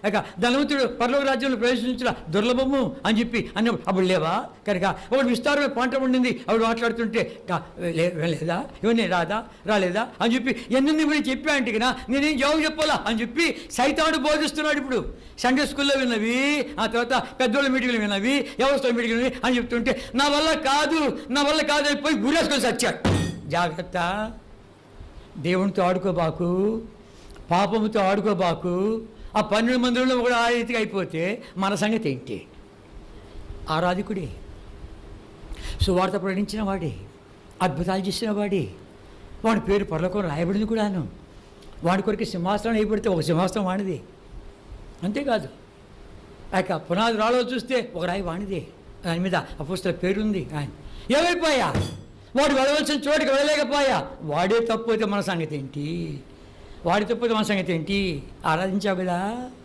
ఇక ధనవంతుడు పరలోక రాజ్యంలో ప్రవేశించిన దుర్లభము అని చెప్పి అన్నప్పుడు అప్పుడు లేవా కనుక ఒకటి విస్తారమైన పంట ఉండింది అప్పుడు మాట్లాడుతుంటే లేదా ఇవన్నీ రాలేదా అని చెప్పి ఎన్ని గురించి చెప్పా అంటే కదా నేనేం జవాబు చెప్పాలా అని చెప్పి సైతానుడు బోధిస్తున్నాడు. ఇప్పుడు సండే స్కూల్లో విన్నవి, ఆ తర్వాత పెద్దోళ్ళ మీటింగ్లు విన్నవి, వ్యవస్థ మీటింగ్లు విన్నవి అని చెప్తుంటే నా వల్ల కాదు అని పోయి గురేసుకొని చచ్చాడు. జాగ్రత్త, దేవునితో ఆడుకోబాకు, పాపముతో ఆడుకోబాకు. ఆ 12 మందిలో కూడా ఆ రీతిగా అయిపోతే మన సంగతి ఏంటి? ఆరాధికుడే, సువార్త ప్రకటించిన వాడే, అద్భుతాలు చేసిన వాడే, వాడి పేరు పరలోకం రాయబడింది కూడాను. వాడి కొరికి సింహాసనం వేయబడితే ఒక సింహాసనం వాడిది. అంతేకాదు ఆ పునాది రాళ్ళలో చూస్తే ఒక రాయి వాడిదే, దాని మీద అపోస్తల పేరుంది. ఆయన ఏమైపోయా? వాడు వెళ్ళవలసిన చోటికి వెళ్ళలేకపోయా. వాడే తప్పు అయితే మన సంగతి ఏంటి? ఆరాధించావు కదా.